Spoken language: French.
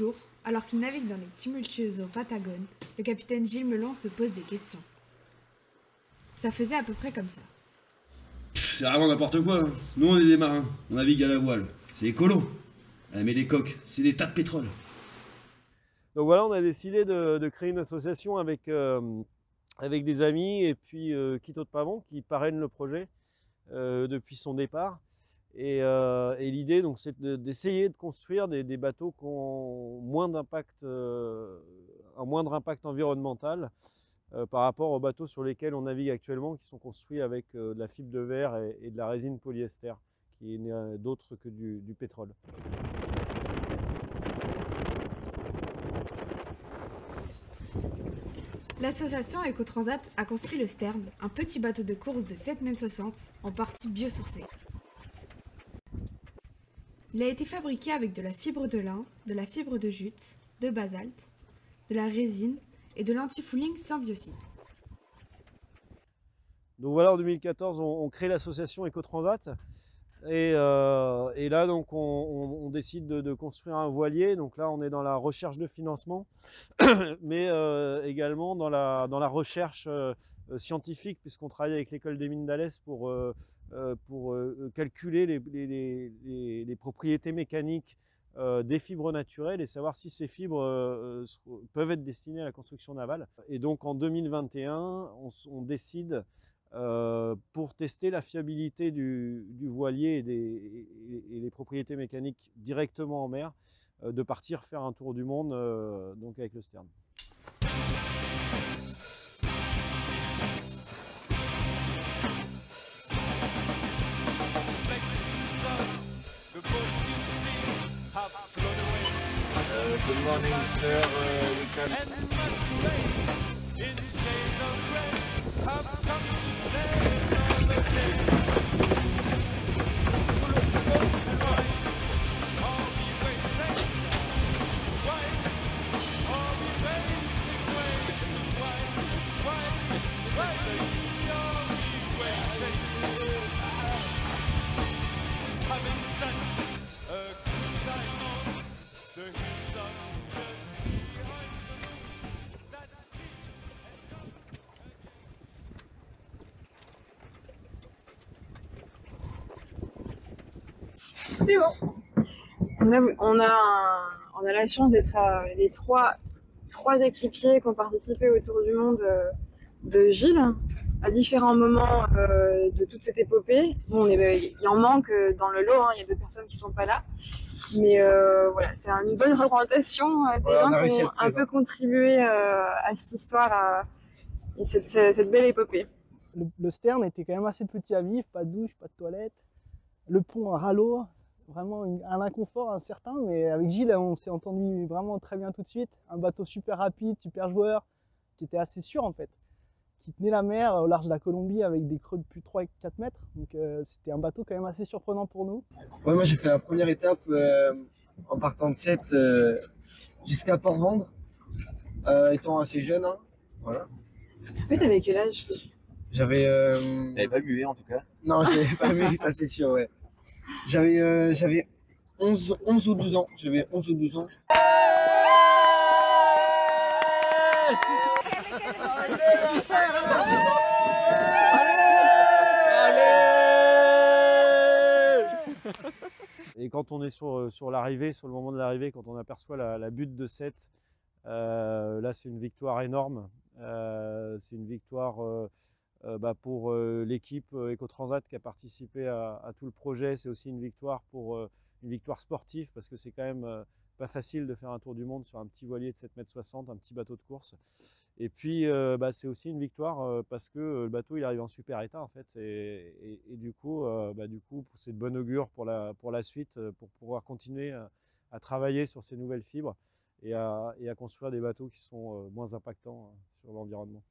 jour, alors qu'il navigue dans les tumultueuses eaux Patagones, le capitaine Gilles Melon se pose des questions. Ça faisait à peu près comme ça. C'est vraiment n'importe quoi. Hein. Nous, on est des marins. On navigue à la voile. C'est écolo. Ah, mais les coques, c'est des tas de pétrole. Donc voilà, on a décidé de créer une association avec des amis et puis Quito de Pavon qui parraine le projet depuis son départ. Et l'idée, donc, c'est d'essayer de construire des bateaux qui ont un moindre impact environnemental par rapport aux bateaux sur lesquels on navigue actuellement, qui sont construits avec de la fibre de verre et de la résine polyester, qui n'est d'autre que du pétrole. L'association Ecotransat a construit le Stern, un petit bateau de course de 7,60 m en partie biosourcé. Il a été fabriqué avec de la fibre de lin, de la fibre de jute, de basalte, de la résine et de l'antifouling sans biocide. Donc voilà, en 2014, on crée l'association Ecotransat. Et là, donc, on décide de construire un voilier. Donc là, on est dans la recherche de financement, mais également dans la recherche scientifique, puisqu'on travaille avec l'école des mines d'Alès pour calculer les propriétés mécaniques des fibres naturelles et savoir si ces fibres peuvent être destinées à la construction navale. Et donc en 2021, on décide pour tester la fiabilité du voilier et les propriétés mécaniques directement en mer, de partir faire un tour du monde donc avec le Stern. Good morning, sir. We can... C'est bon. On a la chance d'être les trois équipiers qui ont participé au Tour du Monde de Gilles à différents moments de toute cette épopée. Bon, il en manque dans le lot, hein, il y a deux personnes qui sont pas là. Mais voilà, c'est une bonne représentation des gens qui ont un peu contribué à cette histoire et cette belle épopée. Le Stern était quand même assez petit à vivre, pas de douche, pas de toilette. Le pont à râleau, vraiment un inconfort certain, mais avec Gilles, on s'est entendu vraiment très bien tout de suite. Un bateau super rapide, super joueur, qui était assez sûr en fait, qui tenait la mer au large de la Colombie avec des creux de plus de 3 et 4 mètres. Donc c'était un bateau quand même assez surprenant pour nous. Ouais, moi j'ai fait la première étape en partant de Sète jusqu'à Port-Vendre, étant assez jeune. Hein. Voilà. Oui, t'avais quel âge? J'avais... T'avais pas mué en tout cas? Non, j'avais pas mué, ça c'est sûr, ouais. J'avais 11 ou 12 ans. J'avais 11 ou 12 ans. Et quand on est sur l'arrivée, sur le moment de l'arrivée, quand on aperçoit la butte de Sète, là c'est une victoire énorme. C'est une victoire pour l'équipe Ecotransat qui a participé à tout le projet. C'est aussi une victoire une victoire sportive, parce que c'est quand même pas facile de faire un tour du monde sur un petit voilier de 7,60 m, un petit bateau de course. Et puis c'est aussi une victoire parce que le bateau il arrive en super état en fait, et du coup c'est de bon augure pour la suite, pour pouvoir continuer à travailler sur ces nouvelles fibres et à construire des bateaux qui sont moins impactants sur l'environnement.